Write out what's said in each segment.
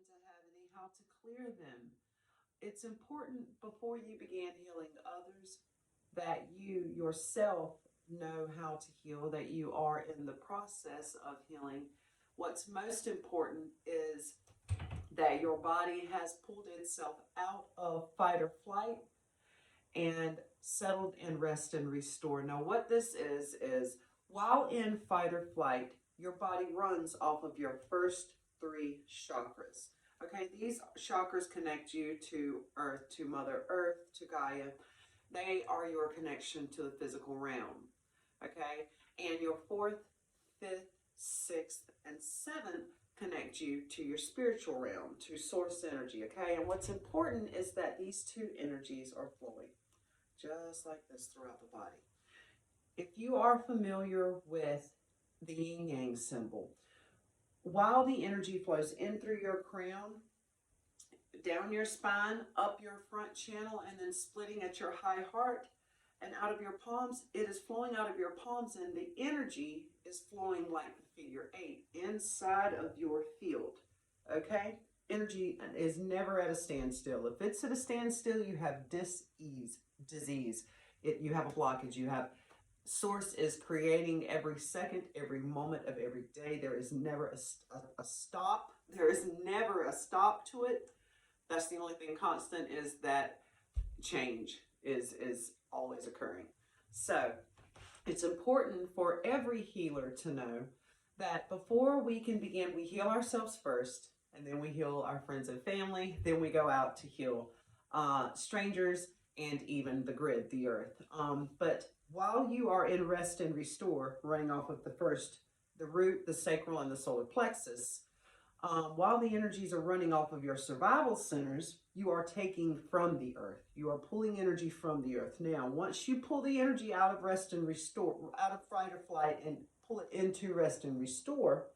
to have any, how to clear them. It's important before you begin healing others that you yourself know how to heal, that you are in the process of healing. What's most important is that your body has pulled itself out of fight or flight and settled in rest and restore. Now, what this is while in fight or flight, your body runs off of your first three chakras. Okay, these chakras connect you to Earth, to Mother Earth, to Gaia. They are your connection to the physical realm. Okay, and your fourth, fifth, sixth, and seventh connect you to your spiritual realm, to source energy. Okay, and what's important is that these two energies are flowing just like this throughout the body. If you are familiar with the yin yang symbol, while the energy flows in through your crown, down your spine, up your front channel, and then splitting at your high heart and out of your palms, it is flowing out of your palms, and the energy is flowing like the figure eight inside of your field. Okay? Energy is never at a standstill. If it's at a standstill, you have disease. You have a blockage. You have source is creating every second, every moment of every day. There is never a stop. There is never a stop to it. That's the only thing constant, is that change is always occurring. So it's important for every healer to know that before we can begin, we heal ourselves first, and then we heal our friends and family. Then we go out to heal strangers and even the grid, the earth. But while you are in rest and restore, running off of the first, the root, the sacral, and the solar plexus, while the energies are running off of your survival centers, you are taking from the earth. You are pulling energy from the earth. Now, once you pull the energy out of rest and restore, out of fight or flight, and pull it into rest and restore,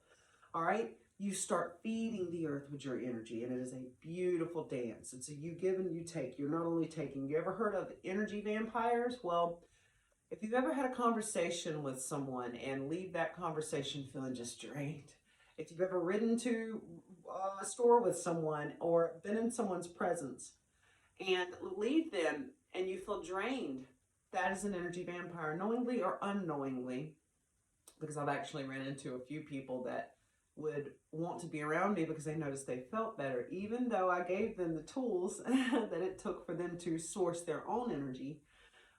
all right, you start feeding the earth with your energy, and it is a beautiful dance. It's a you give and you take. You're not only taking. You ever heard of energy vampires? Well, if you've ever had a conversation with someone and leave that conversation feeling just drained, if you've ever ridden to a store with someone or been in someone's presence and leave them and you feel drained, that is an energy vampire, knowingly or unknowingly, because I've actually ran into a few people that would want to be around me because they noticed they felt better, even though I gave them the tools that it took for them to source their own energy.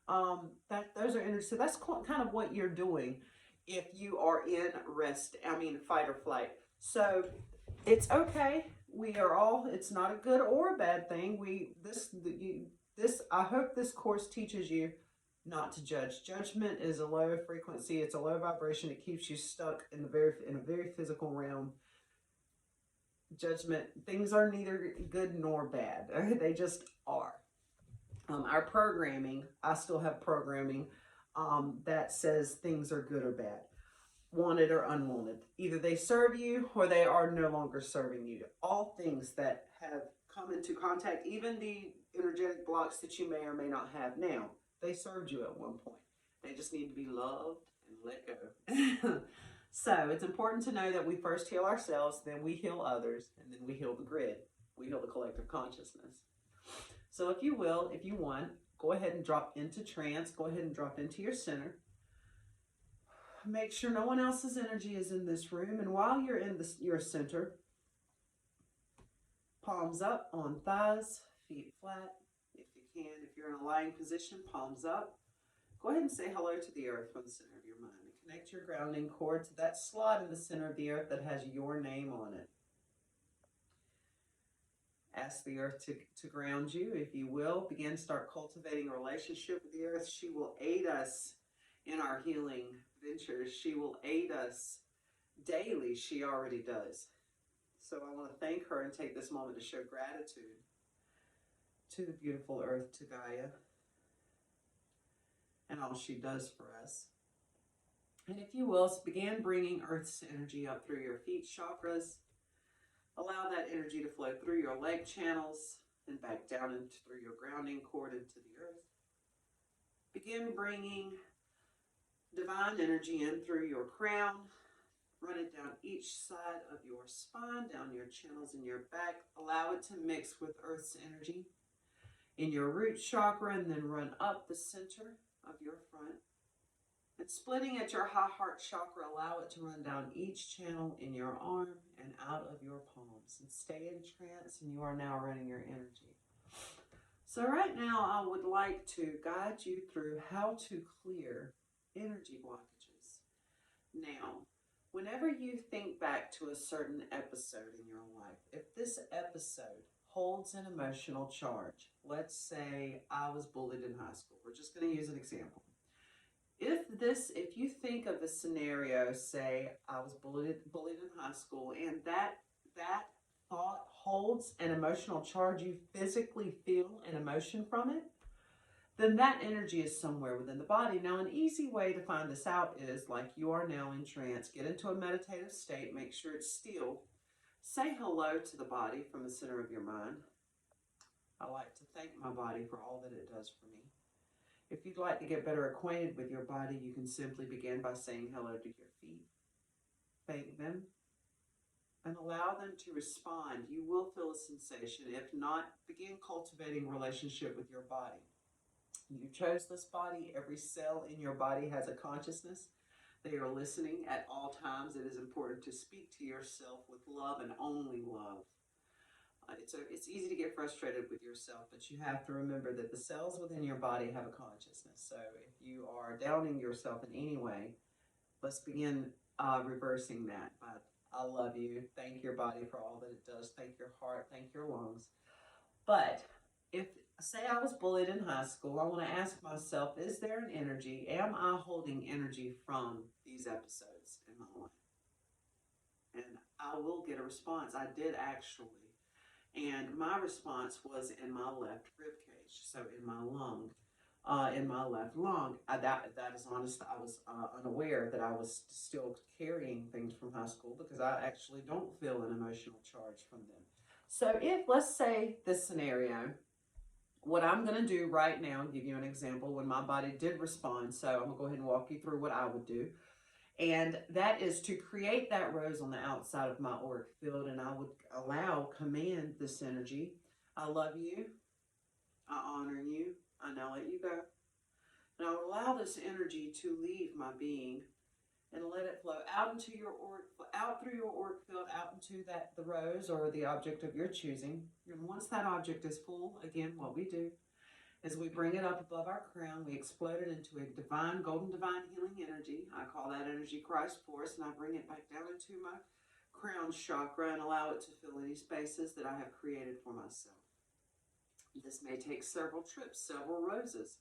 That those are energy. So that's kind of what you're doing if you are in fight or flight. So it's okay. We are all. It's not a good or a bad thing. I hope this course teaches you not to judge. Judgment is a low frequency. It's a low vibration. It keeps you stuck in a very physical realm. Judgment, things are neither good nor bad. They just are. Our programming, I still have programming that says things are good or bad, wanted or unwanted. Either they serve you or they are no longer serving you. All things that have come into contact, even the energetic blocks that you may or may not have now, they served you at one point. They just need to be loved and let go. So it's important to know that we first heal ourselves, then we heal others, and then we heal the grid. We heal the collective consciousness. So if you will, if you want, go ahead and drop into trance. Go ahead and drop into your center. Make sure no one else's energy is in this room. And while you're in your center, palms up on thighs, feet flat. If you can, if you're in a lying position, palms up. Go ahead and say hello to the earth from the center of your mind. And connect your grounding cord to that slot in the center of the earth that has your name on it. Ask the earth to ground you, if you will. Start cultivating a relationship with the earth. She will aid us in our healing ventures. She will aid us daily. She already does. So I want to thank her and take this moment to show gratitude to the beautiful earth, to Gaia, and all she does for us. And if you will, begin bringing earth's energy up through your feet chakras. Allow that energy to flow through your leg channels and back down through your grounding cord into the earth. Begin bringing divine energy in through your crown, Run it down each side of your spine, down your channels in your back. Allow it to mix with Earth's energy in your root chakra, and then run up the center of your front. And splitting at your high heart chakra, allow it to run down each channel in your arm and out of your palms. And stay in trance, and you are now running your energy. So right now, I would like to guide you through how to clear energy blockages. Now, whenever you think back to a certain episode in your life, if this episode holds an emotional charge, let's say I was bullied in high school. We're just going to use an example. If you think of a scenario, say I was bullied in high school, and that thought holds an emotional charge, you physically feel an emotion from it, then that energy is somewhere within the body. Now, an easy way to find this out is like you are now in trance. Get into a meditative state. Make sure it's still. Say hello to the body from the center of your mind. I like to thank my body for all that it does for me. If you'd like to get better acquainted with your body, you can simply begin by saying hello to your feet. Thank them and allow them to respond. You will feel a sensation. If not, begin cultivating a relationship with your body. You chose this body. Every cell in your body has a consciousness. They are listening at all times. It is important to speak to yourself with love and only love. It's easy to get frustrated with yourself, but you have to remember that the cells within your body have a consciousness. So if you are doubting yourself in any way, let's begin reversing that. I love you. Thank your body for all that it does. Thank your heart. Thank your lungs. But if, say I was bullied in high school, I want to ask myself, is there an energy? Am I holding energy from these episodes in my life? And I will get a response. I did actually. And my response was in my left rib cage, so in my lung, in my left lung. That is honest. I was unaware that I was still carrying things from high school because I actually don't feel an emotional charge from them. So if, let's say this scenario, what I'm going to do right now, give you an example when my body did respond. So I'm going to go ahead and walk you through what I would do. And that is to create that rose on the outside of my auric field, and I would command this energy. I love you. I honor you. I now let you go. And I will allow this energy to leave my being and let it flow out into your out through your auric field, out into the rose or the object of your choosing. And once that object is full, again, what we do as we bring it up above our crown, we explode it into a divine, golden divine healing energy. I call that energy Christ force, and I bring it back down into my crown chakra and allow it to fill any spaces that I have created for myself. This may take several trips, several roses.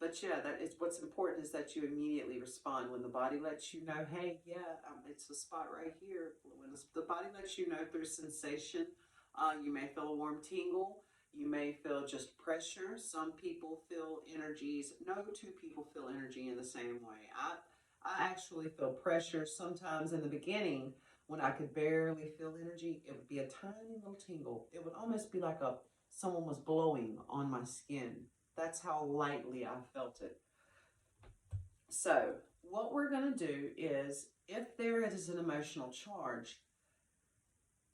But yeah, that is what's important, is that you immediately respond when the body lets you know, hey, yeah, it's a spot right here. When the body lets you know through sensation, you may feel a warm tingle. You may feel just pressure. Some people feel energies. No two people feel energy in the same way. I actually feel pressure sometimes in the beginning when I could barely feel energy. It would be a tiny little tingle. It would almost be like someone was blowing on my skin. That's how lightly I felt it. So what we're going to do is, if there is an emotional charge,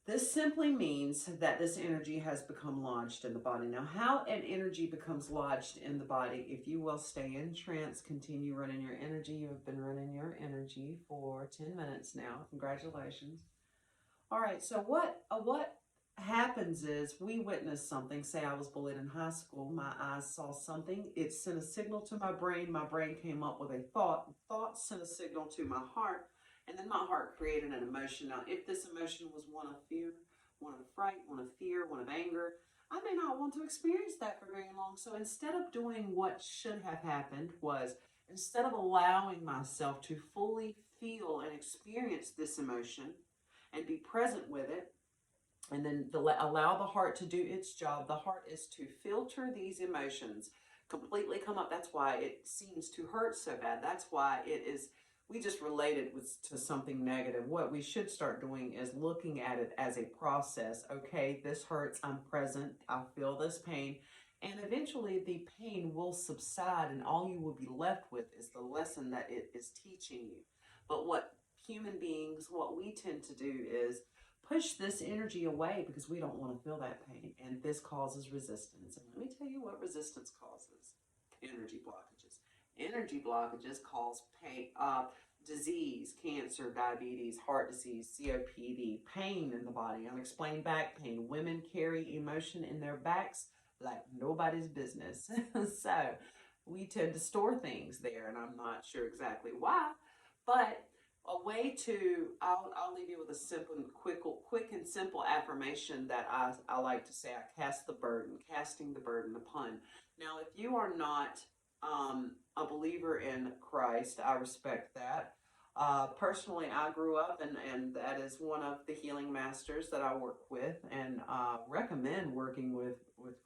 this simply means that this energy has become lodged in the body. Now, how an energy becomes lodged in the body, if you will stay in trance, continue running your energy. You have been running your energy for 10 minutes now. Congratulations. All right, so what happens is we witness something. Say I was bullied in high school. My eyes saw something. It sent a signal to my brain. My brain came up with a thought. Thought sent a signal to my heart. And then my heart created an emotion. Now, if this emotion was one of fear, one of fright, one of fear, one of anger, I may not want to experience that for very long. So instead of doing what should have happened was, instead of allowing myself to fully feel and experience this emotion and be present with it, and then allow the heart to do its job. The heart is to filter these emotions, completely come up. That's why it seems to hurt so bad. That's why it is. We just relate it to something negative. What we should start doing is looking at it as a process. Okay, this hurts. I'm present. I feel this pain. And eventually the pain will subside, and all you will be left with is the lesson that it is teaching you. But what human beings, what we tend to do is push this energy away because we don't want to feel that pain. And this causes resistance. And let me tell you what resistance causes. Energy blockages. Energy blockages cause pain, disease, cancer, diabetes, heart disease, COPD, pain in the body, unexplained back pain. Women carry emotion in their backs like nobody's business. So we tend to store things there, and I'm not sure exactly why, but a way to, I'll leave you with a simple, quick and simple affirmation that I like to say. I cast the burden, casting the burden upon. Now, if you are not a believer in Christ, I respect that. Personally, I grew up, and that is one of the healing masters that I work with, and recommend working with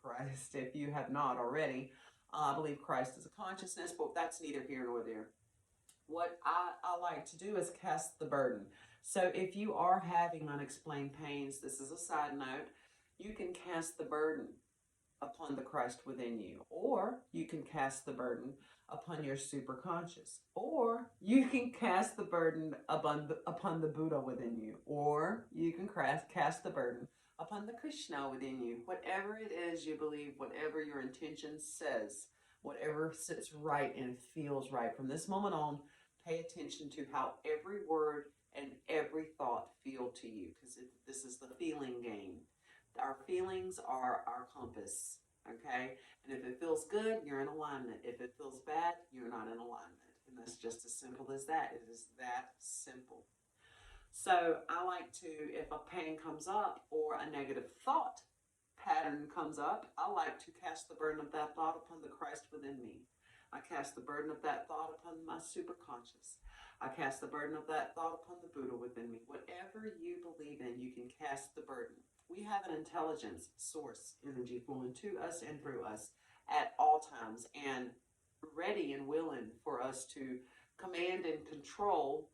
Christ if you have not already. I believe Christ is a consciousness, but that's neither here nor there. What I like to do is cast the burden. So if you are having unexplained pains, this is a side note, you can cast the burden upon the Christ within you, or you can cast the burden upon your superconscious, or you can cast the burden upon the Buddha within you, or you can cast the burden upon the Krishna within you. Whatever it is you believe, whatever your intention says, whatever sits right and feels right. From this moment on, pay attention to how every word and every thought feel to you, because this is the feeling game. Our feelings are our compass, okay? And if it feels good, you're in alignment. If it feels bad, you're not in alignment. And that's just as simple as that. It is that simple. So I like to, if a pain comes up or a negative thought pattern comes up, I like to cast the burden of that thought upon the Christ within me. I cast the burden of that thought upon my superconscious. I cast the burden of that thought upon the Buddha within me. Whatever you believe in, you can cast the burden. We have an intelligence source energy flowing to us and through us at all times, and ready and willing for us to command and control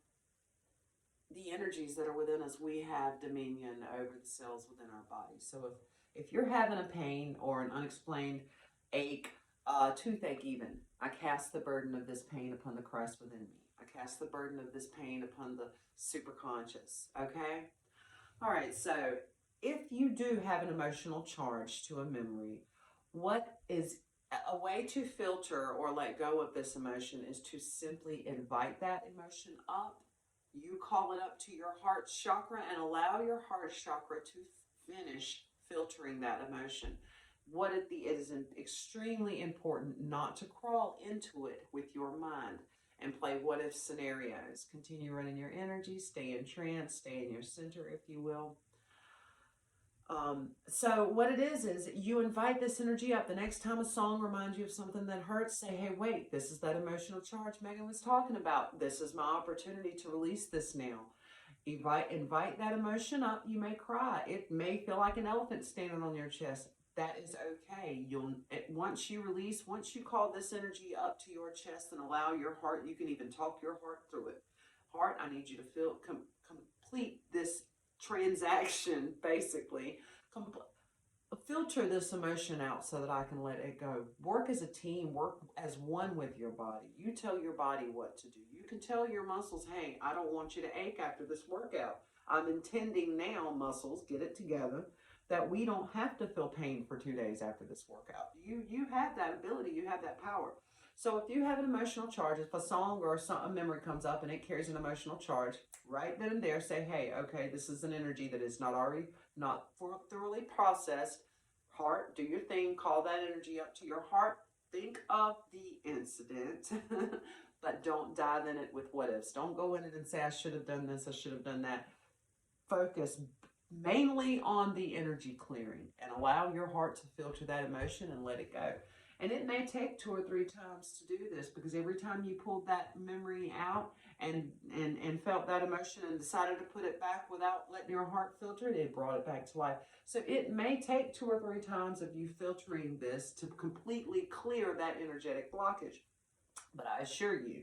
the energies that are within us. We have dominion over the cells within our body. So if you're having a pain or an unexplained ache, toothache even, I cast the burden of this pain upon the Christ within me. I cast the burden of this pain upon the superconscious, okay? All right, so if you do have an emotional charge to a memory, what is a way to filter or let go of this emotion is to simply invite that emotion up. You call it up to your heart chakra and allow your heart chakra to finish filtering that emotion. It is extremely important not to crawl into it with your mind and play what if scenarios. Continue running your energy, stay in trance, stay in your center, if you will. So what it is you invite this energy up. The next time a song reminds you of something that hurts, say, hey, wait, this is that emotional charge Megan was talking about. This is my opportunity to release this now. Invite that emotion up. You may cry. It may feel like an elephant standing on your chest. That is okay. Once you release, once you call this energy up to your chest and allow your heart, you can even talk your heart through it. Heart, I need you to complete this transaction, basically. Filter this emotion out so that I can let it go. Work as a team, work as one with your body. You tell your body what to do. You can tell your muscles, hey, I don't want you to ache after this workout. I'm intending now, muscles, get it together, that we don't have to feel pain for 2 days after this workout. You have that ability, you have that power. So if you have an emotional charge, if a song or a memory comes up and it carries an emotional charge, right then and there say, hey, okay, this is an energy that is not thoroughly processed. Heart, do your thing, call that energy up to your heart. Think of the incident, but don't dive in it with what ifs. Don't go in it and say, I should have done this, I should have done that. Focus mainly on the energy clearing and allow your heart to filter that emotion and let it go. And it may take 2 or 3 times to do this, because every time you pulled that memory out and felt that emotion and decided to put it back without letting your heart filter it, it brought it back to life. So it may take 2 or 3 times of you filtering this to completely clear that energetic blockage. But I assure you,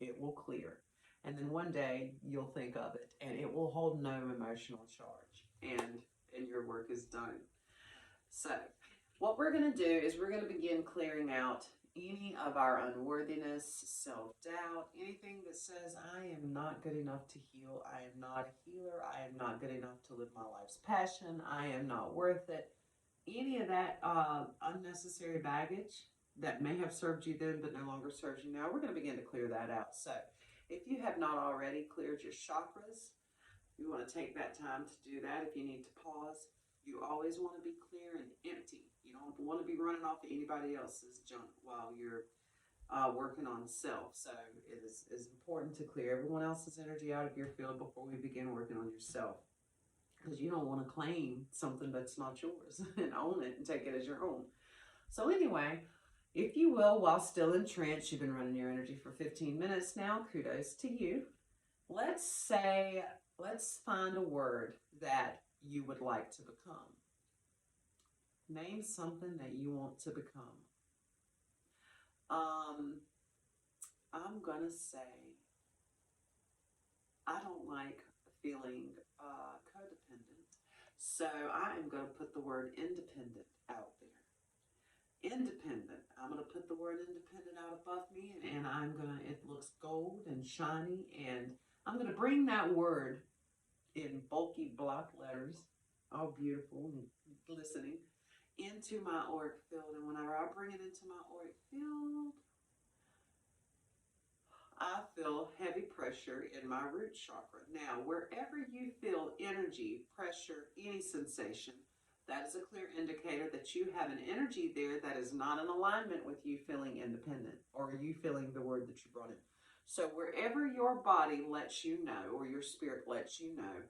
it will clear. And then one day you'll think of it and it will hold no emotional charge, and your work is done. So what we're going to do is we're going to begin clearing out any of our unworthiness, self-doubt, anything that says I am not good enough to heal, I am not a healer, I am not good enough to live my life's passion, I am not worth it. Any of that unnecessary baggage that may have served you then but no longer serves you now, we're going to begin to clear that out. So if you have not already cleared your chakras, you want to take that time to do that. If you need to pause, you always want to be clear and empty. You don't want to be running off to anybody else's junk while you're working on self. So it is important to clear everyone else's energy out of your field before we begin working on yourself. Because you don't want to claim something that's not yours and own it and take it as your own. So anyway, if you will, while still in trance, you've been running your energy for 15 minutes now. Kudos to you. Let's find a word that you would like to become. Name something that you want to become. I'm going to say, I don't like feeling codependent. So I am going to put the word independent out there. Independent. I'm going to put the word independent out above me, and it looks gold and shiny, and I'm going to bring that word in bulky block letters, all beautiful and glistening, into my auric field. And whenever I bring it into my auric field, I feel heavy pressure in my root chakra. Now, wherever you feel energy, pressure, any sensation, that is a clear indicator that you have an energy there that is not in alignment with you feeling independent or you feeling the word that you brought in. So wherever your body lets you know, or your spirit lets you know,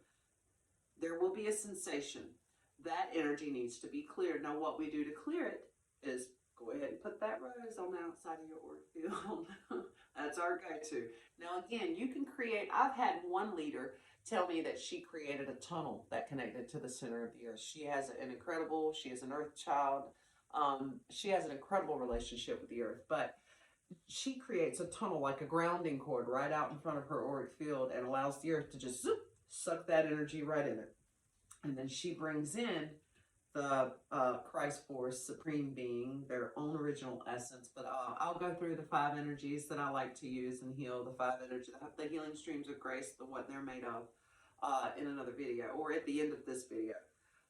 there will be a sensation. That energy needs to be cleared. Now, what we do to clear it is go ahead and put that rose on the outside of your auric field. That's our go-to. Now, again, you can create, I've had one leader tell me that she created a tunnel that connected to the center of the earth. She is an earth child. She has an incredible relationship with the earth, but she creates a tunnel like a grounding cord right out in front of her auric field and allows the earth to just suck that energy right in it. And then she brings in the Christ Force, Supreme Being, their own original essence. But I'll go through the 5 energies that I like to use and heal, the 5 energies, the healing streams of grace, what they're made of, in another video or at the end of this video.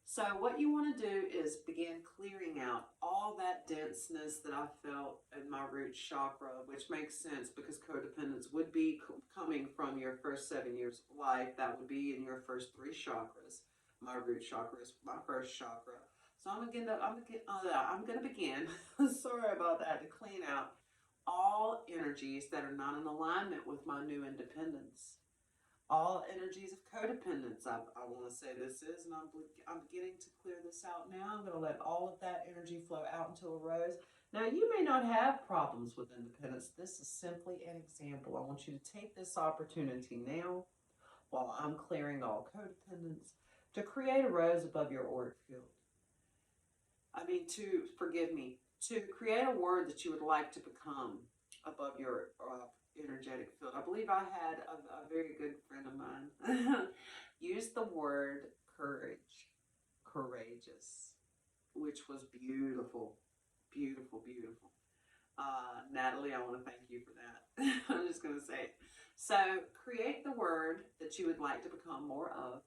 So what you want to do is begin clearing out all that denseness that I felt in my root chakra, which makes sense because codependence would be coming from your first 7 years of life. That would be in your first 3 chakras. My root chakra is my first chakra. So I'm going to begin, sorry about that, to clean out all energies that are not in alignment with my new independence. All energies of codependence, I want to say this is, and I'm beginning to clear this out now. I'm going to let all of that energy flow out into a rose. Now, you may not have problems with independence. This is simply an example. I want you to take this opportunity now, while I'm clearing all codependence, to create a rose above your auric field. To create a word that you would like to become above your energetic field. I believe I had a very good friend of mine use the word courage, courageous, which was beautiful, beautiful, beautiful. Natalie, I want to thank you for that. I'm just going to say it. So create the word that you would like to become more of.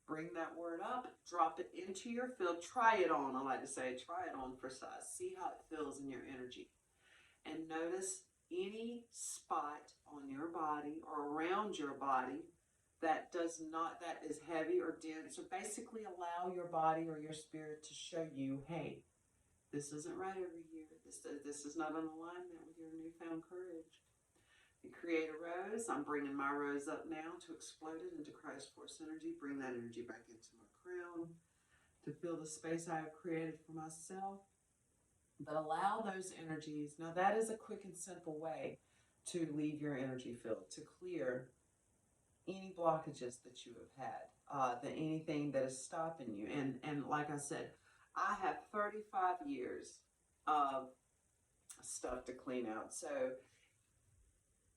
Bring that word up, drop it into your field, try it on. I like to say, try it on for size. See how it feels in your energy. And notice any spot on your body or around your body that is heavy or dense, or basically allow your body or your spirit to show you, hey, this isn't right over here. This is not in alignment with your newfound courage. You create a rose. I'm bringing my rose up now to explode it into Christ Force energy. Bring that energy back into my crown to fill the space I have created for myself. But allow those energies. Now that is a quick and simple way to leave your energy field, to clear any blockages that you have had, anything that is stopping you. And like I said, I have 35 years of stuff to clean out. So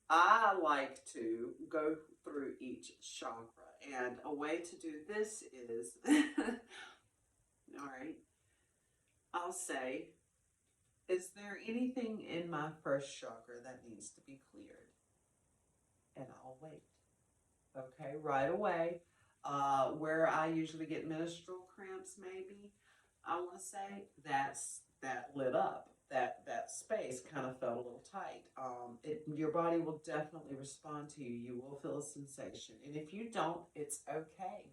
I like to go through each chakra, and a way to do this is, all right, I'll say, Is there anything in my first chakra that needs to be cleared? And I'll wait. Okay, right away. Where I usually get menstrual cramps, maybe, I want to say that lit up. That space kind of felt a little tight. Your body will definitely respond to you. You will feel a sensation, and if you don't, it's okay.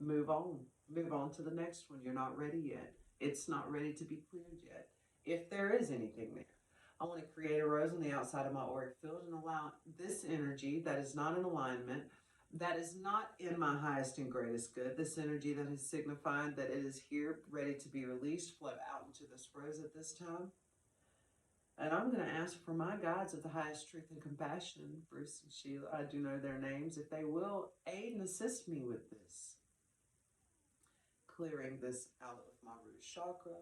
Move on. Move on to the next one. You're not ready yet. It's not ready to be cleared yet. If there is anything there, I want to create a rose on the outside of my auric field and allow this energy that is not in alignment, that is not in my highest and greatest good, this energy that has signified that it is here, ready to be released, flow out into this rose at this time. And I'm going to ask for my guides of the highest truth and compassion, Bruce and Sheila, I do know their names, if they will aid and assist me with this. Clearing this out of my root chakra.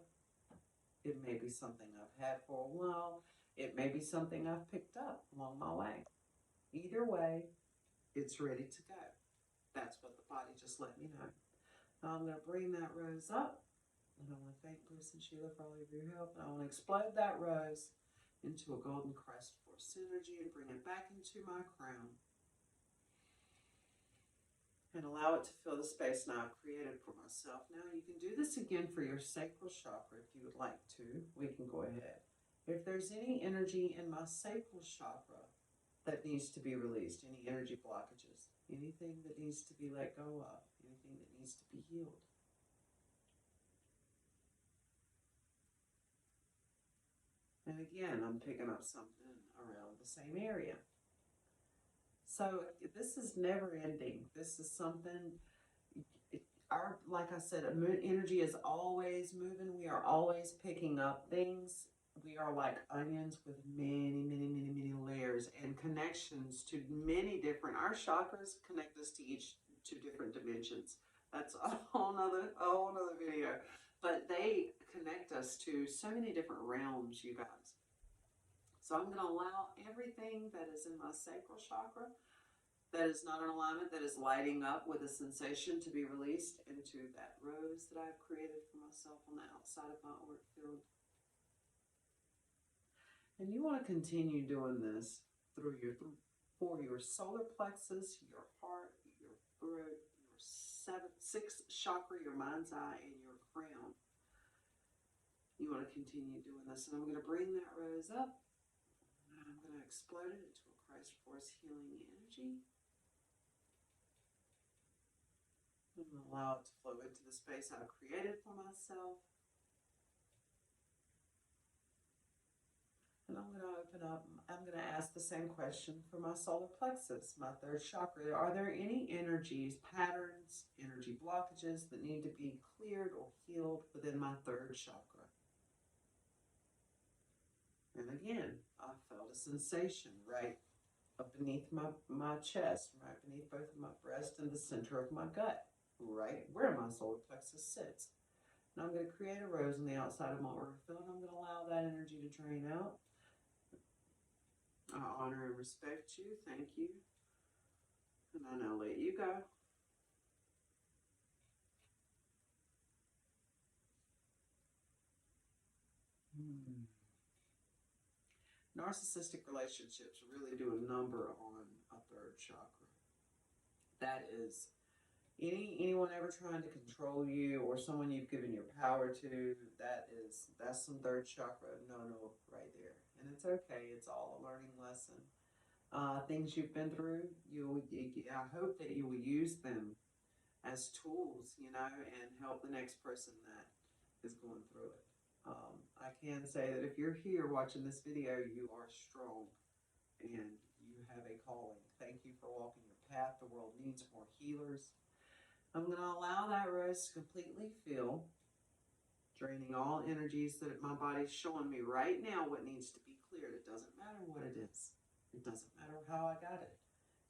It may be something I've had for a while. It may be something I've picked up along my way. Either way, it's ready to go. That's what the body just let me know. Now I'm going to bring that rose up. And I want to thank Bruce and Sheila for all of your help. And I want to explode that rose into a golden crest force energy and bring it back into my crown. And allow it to fill the space now I've created for myself. Now you can do this again for your sacral chakra if you would like to. We can go ahead. If there's any energy in my sacral chakra that needs to be released, any energy blockages, anything that needs to be let go of, anything that needs to be healed. And again, I'm picking up something around the same area. So this is never ending. This is something, like I said, energy is always moving. We are always picking up things. We are like onions with many, many, many, many layers and connections to many different, our chakras connect us to different dimensions. That's a whole nother video. But they connect us to so many different realms, you guys. So I'm going to allow everything that is in my sacral chakra that is not in alignment, that is lighting up with a sensation to be released into that rose that I've created for myself on the outside of my auric field. And you want to continue doing this for your solar plexus, your heart, your throat, your sixth chakra, your mind's eye, and your crown. You want to continue doing this. And I'm going to bring that rose up. And I'm going to explode it into a Christ force healing energy. I'm going to allow it to flow into the space I've created for myself. And I'm going to open up, I'm going to ask the same question for my solar plexus, my third chakra. Are there any energies, patterns, energy blockages that need to be cleared or healed within my third chakra? And again, I felt a sensation right up beneath my chest, right beneath both of my breasts and the center of my gut, right where my solar plexus sits. And I'm going to create a rose on the outside of my auric field. I'm going to allow that energy to drain out. I honor and respect you. Thank you. And I now let you go. Narcissistic relationships really do a number on a third chakra. That is anyone ever trying to control you or someone you've given your power to, that's some third chakra no right there. And it's okay. It's all a learning lesson. Things you've been through, I hope that you will use them as tools, and help the next person that is going through it. I can say that if you're here watching this video, you are strong and you have a calling. Thank you for walking your path. The world needs more healers. I'm going to allow that rose to completely fill, draining all energies that my body's showing me right now what needs to be cleared. It doesn't matter what it is. It doesn't matter how I got it.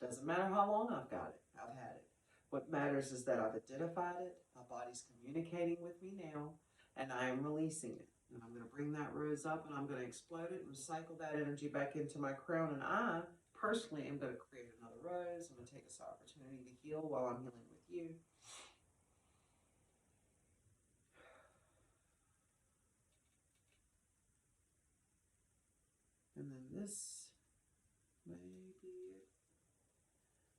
It doesn't matter how long I've got it. I've had it. What matters is that I've identified it. My body's communicating with me now, and I am releasing it. And I'm going to bring that rose up, and I'm going to explode it and recycle that energy back into my crown. And I personally am going to create another rose. I'm going to take this opportunity to heal while I'm healing with you. And then this may be it.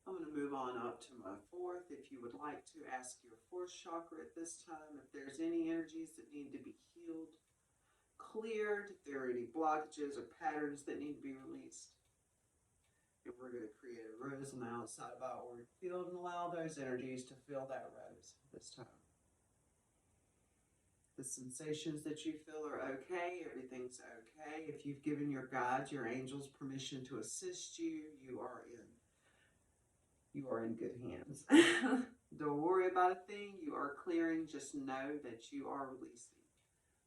I'm going to move on up to my fourth. If you would like to ask your fourth chakra at this time, if there's any energies that need to be healed, cleared, if there are any blockages or patterns that need to be released. And we're going to create a rose on the outside of our auric field and allow those energies to fill that rose this time. The sensations that you feel are okay. Everything's okay. If you've given your guides, your angels permission to assist you, you are in good hands. Don't worry about a thing. You are clearing. Just know that you are releasing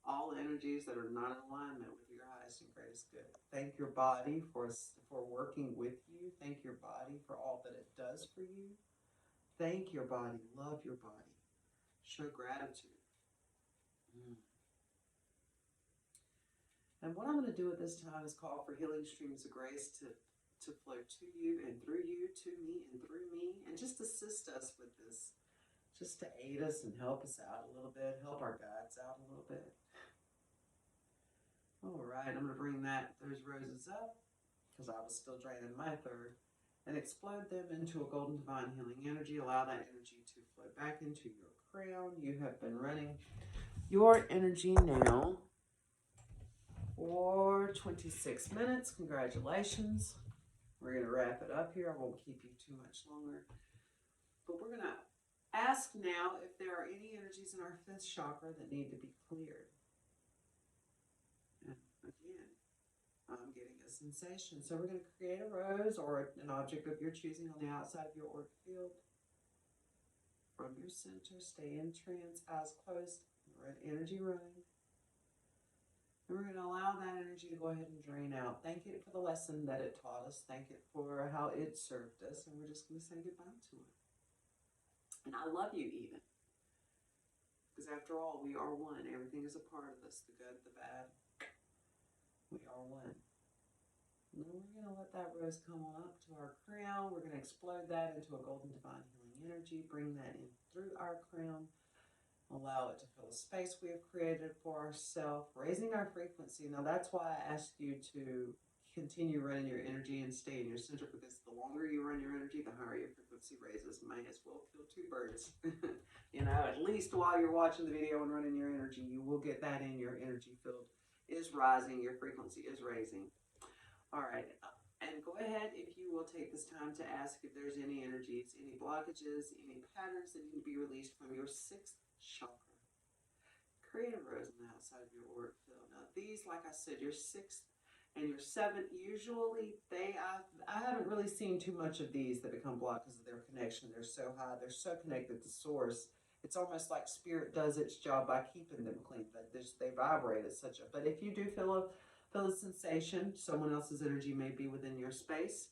all energies that are not in alignment with your highest and greatest good. Thank your body for working with you. Thank your body for all that it does for you. Thank your body. Love your body. Show gratitude. And what I'm going to do at this time is call for healing streams of grace to flow to you and through you, to me and through me, and just assist us with this, just to aid us and help us out a little bit, help our guides out a little bit. All right, I'm going to bring those roses up, because I was still draining my third, and explode them into a golden divine healing energy. Allow that energy to flow back into your crown. You have been running your energy now for 26 minutes. Congratulations. We're going to wrap it up here. I won't keep you too much longer. But we're going to ask now if there are any energies in our fifth chakra that need to be cleared. And again, I'm getting a sensation. So we're going to create a rose or an object of your choosing on the outside of your auric field. From your center, stay in trance, eyes closed, energy running. And we're going to allow that energy to go ahead and drain out. Thank it for the lesson that it taught us. Thank it for how it served us. And we're just going to say goodbye to it. And I love you even. Because after all, we are one. Everything is a part of us. The good, the bad. We are one. And then we're going to let that rose come on up to our crown. We're going to explode that into a golden divine healing energy. Bring that in through our crown. Allow it to fill the space we have created for ourselves, raising our frequency. Now that's why I asked you to continue running your energy and stay in your center, because the longer you run your energy, the higher your frequency raises. May as well kill two birds. At least while you're watching the video and running your energy, you will get that in. Your energy field is rising, your frequency is raising. All right. And go ahead, if you will take this time to ask if there's any energies, any blockages, any patterns that need to be released from your sixth chakra. Create a rose on the outside of your auric field. Now these, like I said, your sixth and your seventh, usually I haven't really seen too much of these that become blocked because of their connection. They're so high, they're so connected to source. It's almost like spirit does its job by keeping them clean. They vibrate at such a, but if you do feel a sensation, someone else's energy may be within your space,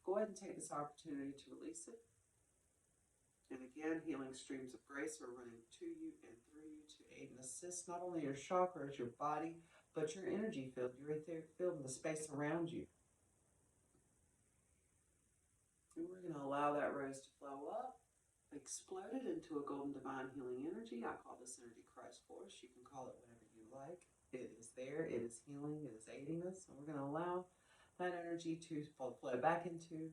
go ahead and take this opportunity to release it. And again, healing streams of grace are running to you and through you to aid and assist not only your chakras, your body, but your energy field, your etheric field, and the space around you. And we're going to allow that rose to flow up, explode it into a golden divine healing energy. I call this energy Christ force. You can call it whatever you like. It is there. It is healing. It is aiding us. And we're going to allow that energy to flow back into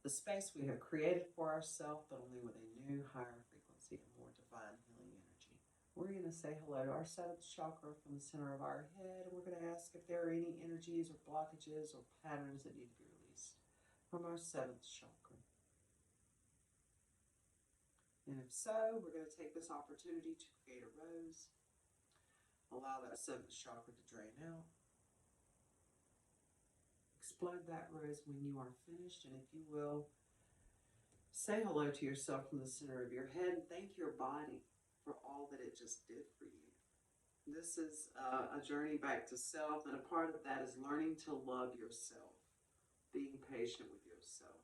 the space we have created for ourselves, but only with a new, higher frequency and more divine healing energy. We're going to say hello to our seventh chakra from the center of our head, and we're going to ask if there are any energies or blockages or patterns that need to be released from our seventh chakra. And if so, we're going to take this opportunity to create a rose. Allow that seventh chakra to drain out. Explode that rose when you are finished, and if you will, say hello to yourself from the center of your head and thank your body for all that it just did for you. This is a journey back to self, and a part of that is learning to love yourself, being patient with yourself.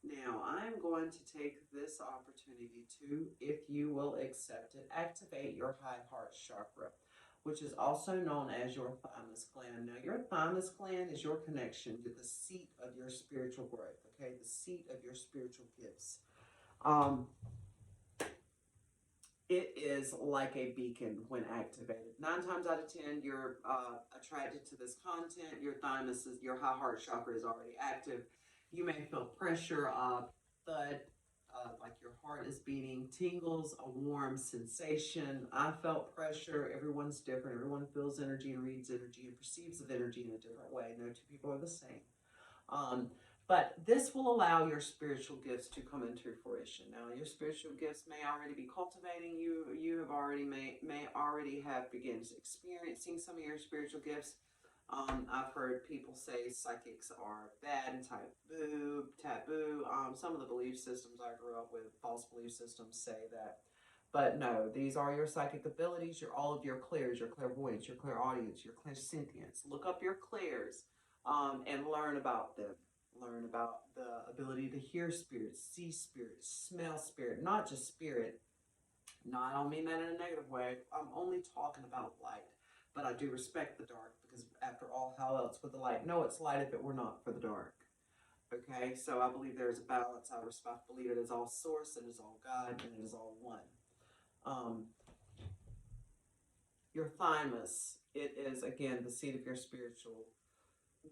Now, I'm going to take this opportunity to, if you will accept it, activate your high heart chakra, which is also known as your thymus gland. Now, your thymus gland is your connection to the seat of your spiritual growth, okay? The seat of your spiritual gifts. it is like a beacon when activated. 9 times out of 10, you're attracted to this content. Your thymus, your high heart chakra is already active. You may feel pressure, thud, like your heart is beating, tingles, a warm sensation. I felt pressure. Everyone's different. Everyone feels energy and reads energy and perceives of energy in a different way. No two people are the same. Um, but this will allow your spiritual gifts to come into fruition. Now, your spiritual gifts may already be cultivating. You have already may already have begun experiencing some of your spiritual gifts. I've heard people say psychics are bad and taboo. Some of the belief systems I grew up with, false belief systems, say that. But no, these are your psychic abilities. All of your clairs, your clairvoyance, your clairaudience, your clairsentience. Look up your clairs, and learn about them. Learn about the ability to hear spirit, see spirit, smell spirit, not just spirit. No, I don't mean that in a negative way. I'm only talking about light. But I do respect the dark because, after all, how else would the light know it's light if it were not for the dark? Okay, so I believe there's a balance. I believe it is all source, it is all God, and it is all one. Um, your thymus, it is, again, the seat of your spiritual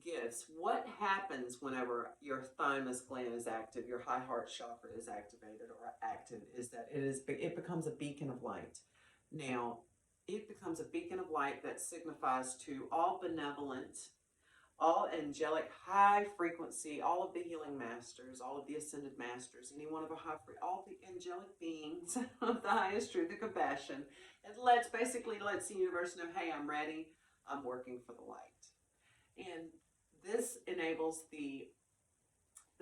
gifts. What happens whenever your thymus gland is active, your high heart chakra is activated or active, is that it becomes a beacon of light. Now, it becomes a beacon of light that signifies to all benevolent, all angelic, high frequency, all of the healing masters, all of the ascended masters, any one of all the angelic beings of the highest truth and compassion. It basically lets the universe know, hey, I'm ready. I'm working for the light. And this enables the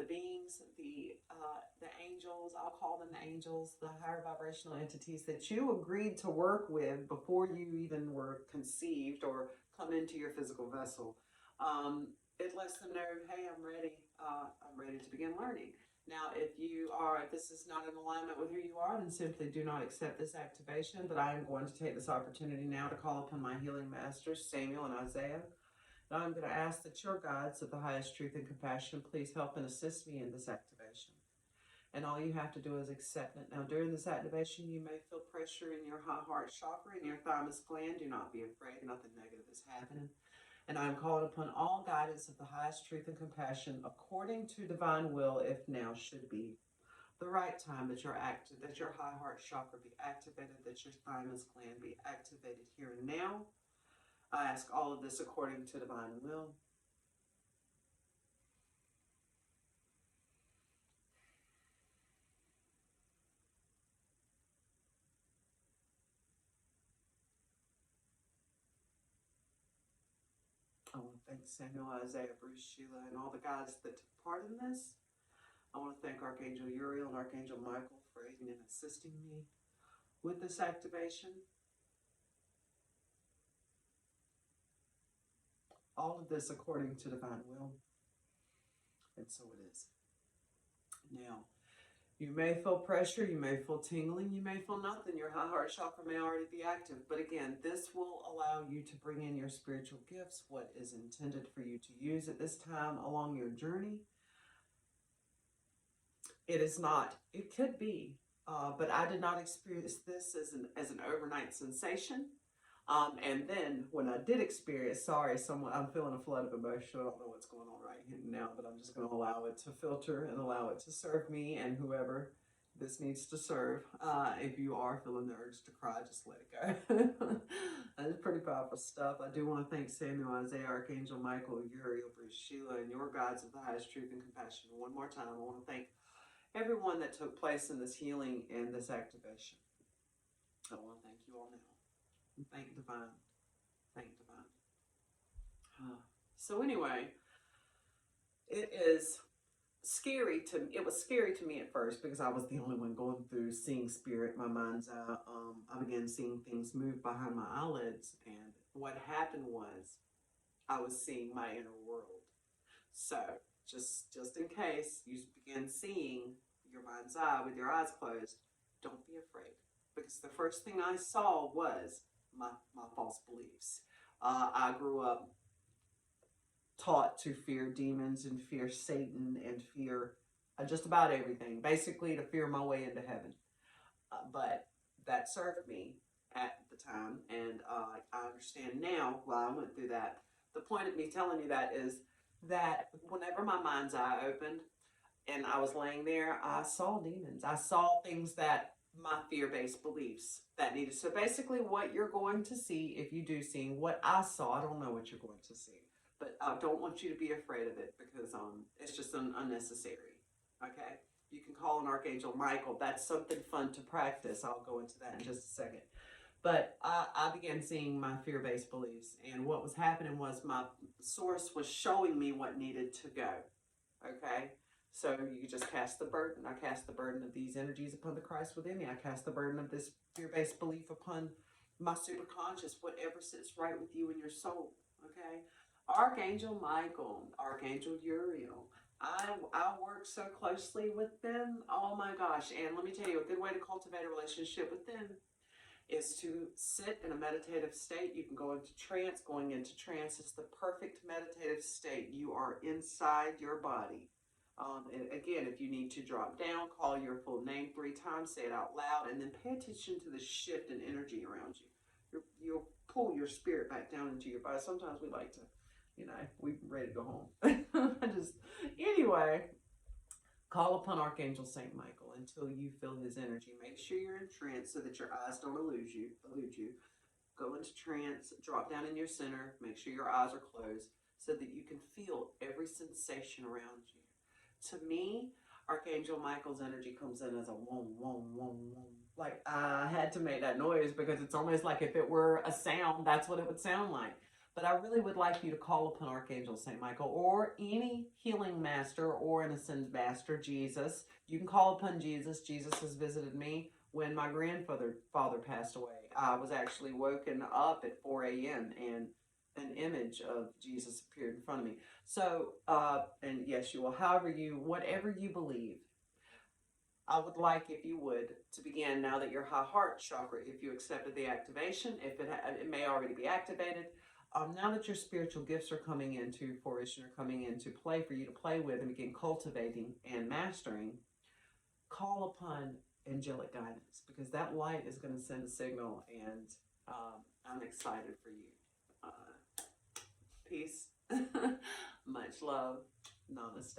beings, the angels, I'll call them the angels, the higher vibrational entities that you agreed to work with before you even were conceived or come into your physical vessel. It lets them know, hey, I'm ready. I'm ready to begin learning. Now, if this is not in alignment with who you are, then simply do not accept this activation. But I am going to take this opportunity now to call upon my healing masters, Samuel and Isaiah. Now I'm going to ask that your guides of the highest truth and compassion please help and assist me in this activation. And all you have to do is accept it. Now, during this activation, you may feel pressure in your high heart chakra and your thymus gland. Do not be afraid. Nothing negative is happening. And I am calling upon all guidance of the highest truth and compassion according to divine will, if now should be the right time that your high heart chakra be activated, that your thymus gland be activated here and now. I ask all of this according to divine will. I want to thank Samuel, Isaiah, Bruce, Sheila, and all the guides that took part in this. I want to thank Archangel Uriel and Archangel Michael for aiding and assisting me with this activation. All of this according to divine will. And so it is. Now, you may feel pressure, you may feel tingling, you may feel nothing. Your high heart chakra may already be active. But again, this will allow you to bring in your spiritual gifts, what is intended for you to use at this time along your journey. It is not. It could be. But I did not experience this as an overnight sensation. And then when I did experience, I'm feeling a flood of emotion. I don't know what's going on right here now, but I'm just going to allow it to filter and allow it to serve me and whoever this needs to serve. If you are feeling the urge to cry, just let it go. That's pretty powerful stuff. I do want to thank Samuel, Isaiah, Archangel Michael, Uriel, Bruce, Sheila, and your guides of the highest truth and compassion. One more time, I want to thank everyone that took place in this healing and this activation. I want to thank you all now. Thank divine. Thank divine. So anyway, it was scary to me at first because I was the only one going through seeing spirit, my mind's eye. I began seeing things move behind my eyelids, and what happened was I was seeing my inner world. So just in case you begin seeing your mind's eye with your eyes closed, don't be afraid, because the first thing I saw was my false beliefs. I grew up taught to fear demons and fear Satan and fear just about everything, basically to fear my way into heaven. But that served me at the time. And I understand now why I went through that. The point of me telling you that is that whenever my mind's eye opened and I was laying there, I saw demons. I saw things that my fear-based beliefs that needed. So basically what you're going to see, if you do see what I saw, I don't know what you're going to see, but I don't want you to be afraid of it because it's just unnecessary. Okay? You can call on Archangel Michael. That's something fun to practice. I'll go into that in just a second. But I began seeing my fear-based beliefs, and what was happening was my source was showing me what needed to go. Okay? So you just cast the burden. I cast the burden of these energies upon the Christ within me. I cast the burden of this fear-based belief upon my superconscious, whatever sits right with you and your soul. Okay? Archangel Michael, Archangel Uriel. I work so closely with them. Oh my gosh. And let me tell you, a good way to cultivate a relationship with them is to sit in a meditative state. You can go into trance. Going into trance is the perfect meditative state. You are inside your body. And again, if you need to drop down, call your full name 3 times, say it out loud, and then pay attention to the shift in energy around you. You'll pull your spirit back down into your body. Sometimes we like to, we're ready to go home. Anyway, call upon Archangel Saint Michael until you feel his energy. Make sure you're in trance so that your eyes don't elude you. Go into trance, drop down in your center, make sure your eyes are closed so that you can feel every sensation around you. To me, Archangel Michael's energy comes in as a wom, wom, wom, wom. Like, I had to make that noise because it's almost like if it were a sound, that's what it would sound like. But I really would like you to call upon Archangel St. Michael or any healing master or an ascended master, Jesus. You can call upon Jesus. Jesus has visited me when my grandfather passed away. I was actually woken up at 4 a.m. and an image of Jesus appeared in front of me. So, and yes, you will, whatever you believe, I would like, if you would, to begin now that your high heart chakra, if you accepted the activation, if it may already be activated, now that your spiritual gifts are coming into fruition, are coming into play for you to play with and begin cultivating and mastering, call upon angelic guidance because that light is going to send a signal, and I'm excited for you. Peace. Much love. Namaste.